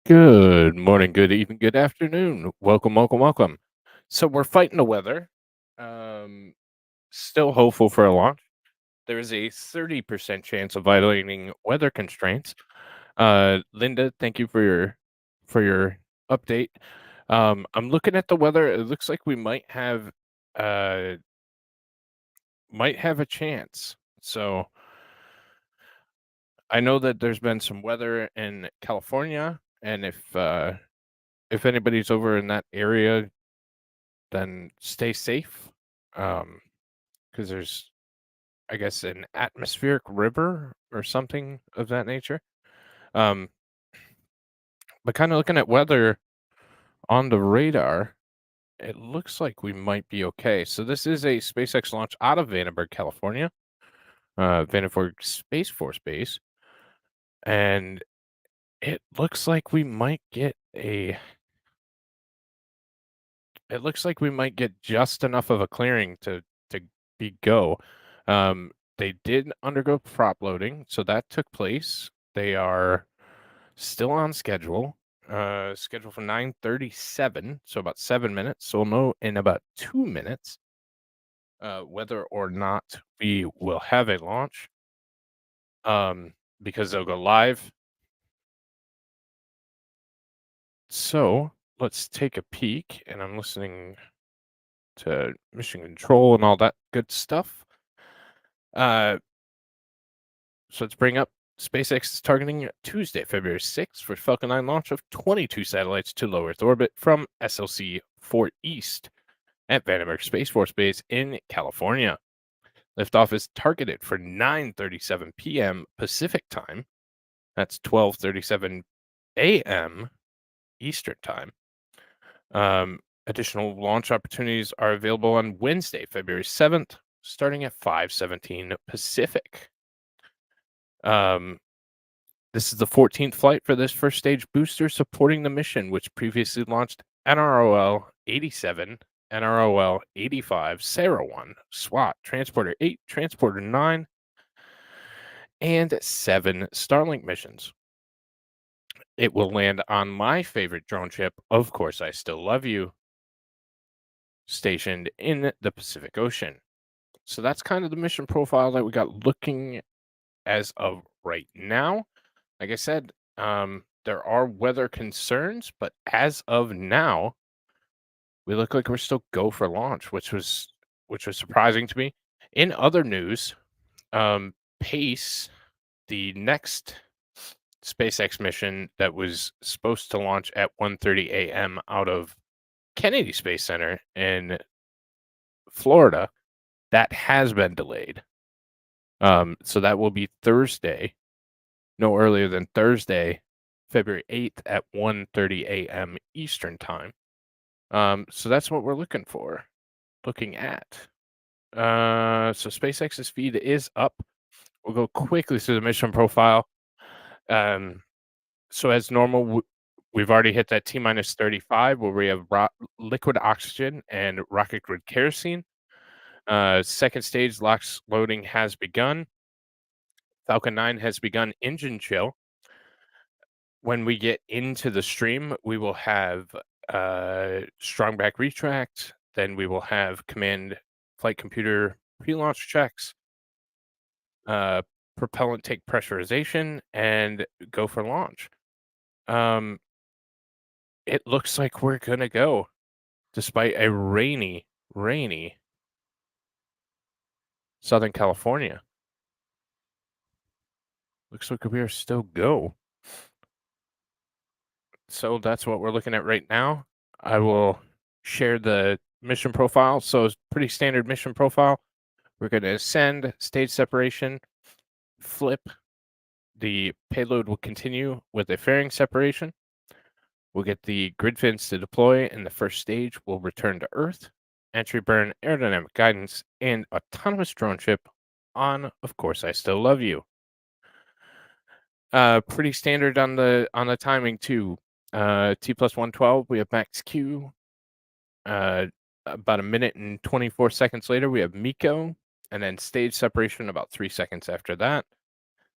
Good morning, good evening, good afternoon. Welcome, welcome, welcome. So we're fighting the weather. Um, Still hopeful for a launch. There is a 30% chance of violating weather constraints. Linda, thank you for your update. I'm looking at the weather. It looks like we uh might have a chance. So I know that there's been some weather in California, and if anybody's over in that area, then stay safe. Because there's, I guess, an atmospheric river or something of that nature. Um, but kind of looking at weather on the radar, it looks like we might be okay. So this is a SpaceX launch out of Vandenberg, California, Vandenberg Space Force Base, and it looks like we might get a. It looks like we might get just enough of a clearing to be go. Um, they did undergo prop loading, so that took place. They are still on schedule. Scheduled for 9:37, so about 7 minutes. So we'll know in about 2 minutes whether or not we will have a launch. Because they'll go live. So let's take a peek, and I'm listening to mission control and all that good stuff. Uh, so let's bring up SpaceX is targeting Tuesday, February 6th for Falcon 9 launch of 22 satellites to low Earth orbit from SLC Fort East at Vandenberg Space Force Base in California. Liftoff is targeted for 9:37 p.m. Pacific time. That's 12:37 a.m. Eastern time. Additional launch opportunities are available on Wednesday, February 7th, starting at 5:17 Pacific. This is the 14th flight for this first stage booster supporting the mission, which previously launched NROL 87, NROL 85, Sarah 1, SWAT, Transporter 8, Transporter 9, and 7 Starlink missions. It will land on my favorite drone ship, Of Course I Still Love You, stationed in the Pacific Ocean. So that's kind of the mission profile that we got looking as of right now. Like I said, there are weather concerns, but as of now, we look like we're still go for launch, which was surprising to me. In other news, Pace, the next SpaceX mission that was supposed to launch at 1:30 a.m. out of Kennedy Space Center in Florida, that has been delayed. So that will be Thursday, no earlier than Thursday, February 8th at 1:30 a.m. Eastern time. So that's what we're looking at. So SpaceX's feed is up. We'll go quickly through the mission profile. Um, so as normal, we've already hit that T minus 35 where we have liquid oxygen and rocket grid kerosene. Second stage LOX loading has begun. Falcon 9 has begun engine chill. When we get into the stream, we will have strong back retract. Then we will have command flight computer pre-launch checks, uh, propellant tank pressurization, and go for launch. Um, it looks like we're gonna go, despite a rainy Southern California. Looks like we are still go. So that's what we're looking at right now. I will share the mission profile. So it's pretty standard mission profile. We're going to ascend, stage separation, flip. The payload will continue with a fairing separation. We'll get the grid fins to deploy, and the first stage will return to Earth. Entry burn, aerodynamic guidance, and autonomous drone ship on Of Course I Still Love You. Pretty standard on the timing too. T plus 112, we have max Q. About a minute and 24 seconds later, we have Miko, and then stage separation about 3 seconds after that.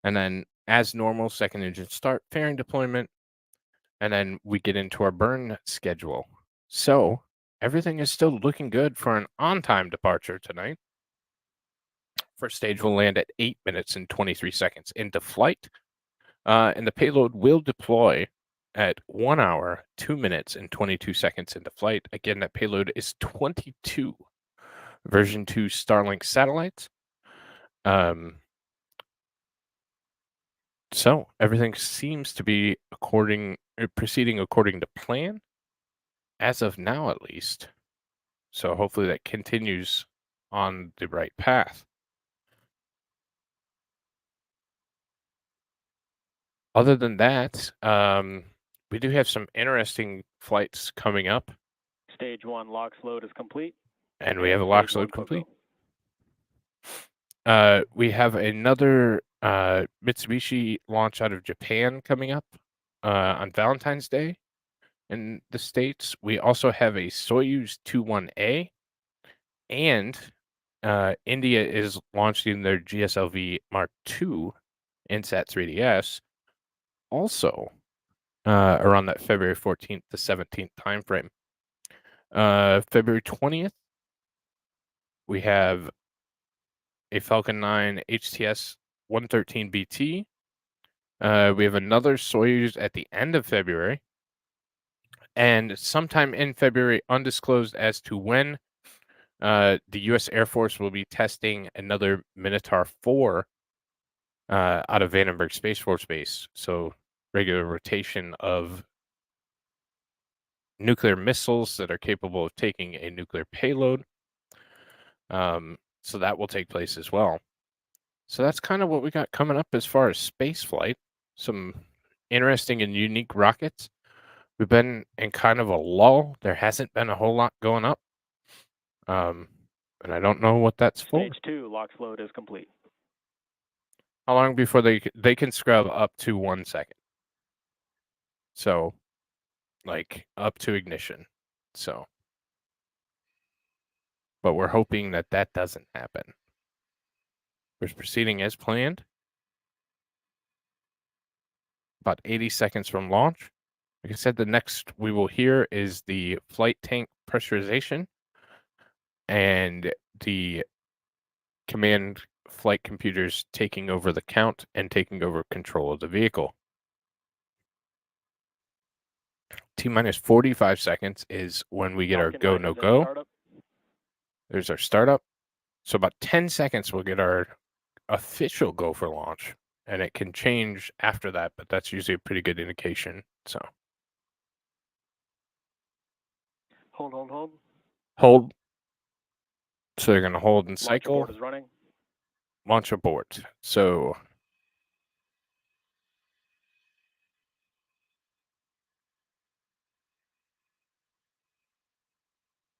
And then, as normal, second engine start, fairing deployment, and then we get into our burn schedule. So everything is still looking good for an on-time departure tonight. First stage will land at 8 minutes and 23 seconds into flight, and the payload will deploy at 1 hour, 2 minutes, and 22 seconds into flight. Again, that payload is 22 version 2 Starlink satellites. So everything seems to be proceeding according to plan, as of now at least. So hopefully that continues on the right path. Other than that, we do have some interesting flights coming up. Stage 1 LOX load is complete. And we have a LOX load complete. We have another Mitsubishi launch out of Japan coming up on Valentine's Day in the States. We also have a Soyuz 21A, and India is launching their GSLV Mark II INSAT 3DS also around that February 14th to 17th timeframe. February 20th, we have a Falcon 9 HTS 113BT. We have another Soyuz at the end of February. And sometime in February, undisclosed as to when, the U.S. Air Force will be testing another Minotaur 4 out of Vandenberg Space Force Base. So regular rotation of nuclear missiles that are capable of taking a nuclear payload. So that will take place as well. So that's kind of what we got coming up as far as space flight. Some interesting and unique rockets. We've been in kind of a lull. There hasn't been a whole lot going up. And I don't know what that's for. Stage 2 LOX load is complete. How long before they can scrub up to 1 second? So, like up to ignition. So, but we're hoping that that doesn't happen. We're proceeding as planned. About 80 seconds from launch. Like I said, the next we will hear is the flight tank pressurization and the command flight computers taking over the count and taking over control of the vehicle. T-minus 45 seconds is when we get our go, no go. There's our startup. So about 10 seconds we'll get our official go for launch. And it can change after that, but that's usually a pretty good indication. So Hold. Hold. So they're going to hold and cycle. Launch abort is running. Launch abort. So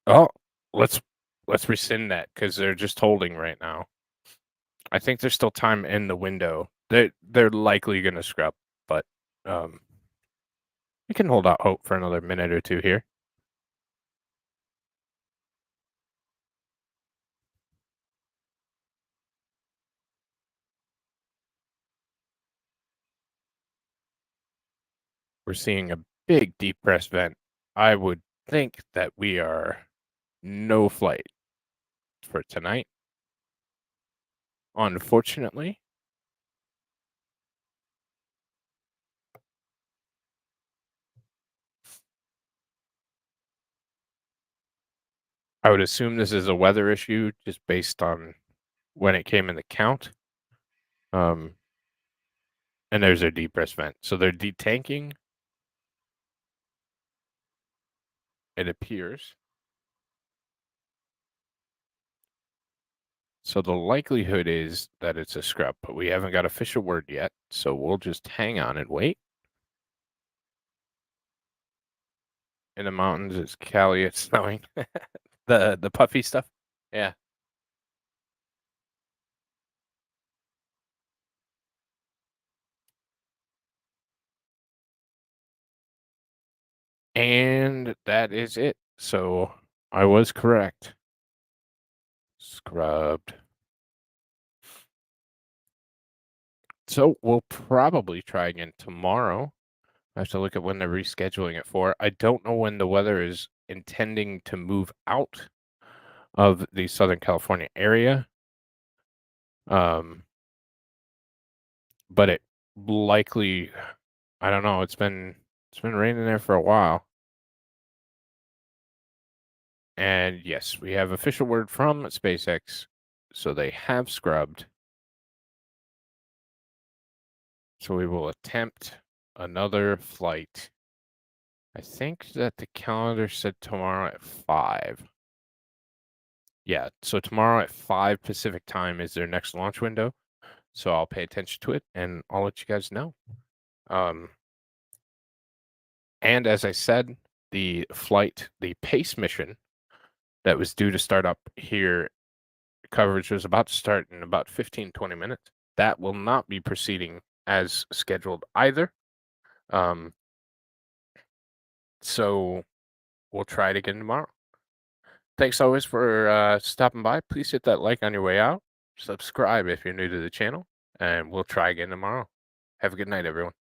oh, let's rescind that because they're just holding right now. I think there's still time in the window. They're likely going to scrub, but we can hold out hope for another minute or two here. We're seeing a big deep press vent. I would think that we are no flight for tonight. Unfortunately. I would assume this is a weather issue just based on when it came in the count. And there's their deep press vent. So they're detanking. It appears. So the likelihood is that it's a scrub, but we haven't got official word yet. So we'll just hang on and wait. In the mountains, it's Cali, it's snowing. the puffy stuff. Yeah. And that is it. So I was correct. Scrubbed. So we'll probably try again tomorrow I have to look at when they're rescheduling it for. I don't know when the weather is intending to move out of the Southern California area. But it likely, I don't know, it's been raining there for a while. And yes, we have official word from SpaceX, so they have scrubbed. So we will attempt another flight. I think that the calendar said tomorrow at 5. Yeah, so tomorrow at 5 Pacific time is their next launch window. So I'll pay attention to it and I'll let you guys know. And as I said, the PACE mission that was due to start up here, coverage was about to start in about 15-20 minutes. That will not be proceeding as scheduled either. So we'll try it again tomorrow. Thanks always for stopping by. Please hit that like on your way out. Subscribe if you're new to the channel, and we'll try again tomorrow. Have a good night, everyone.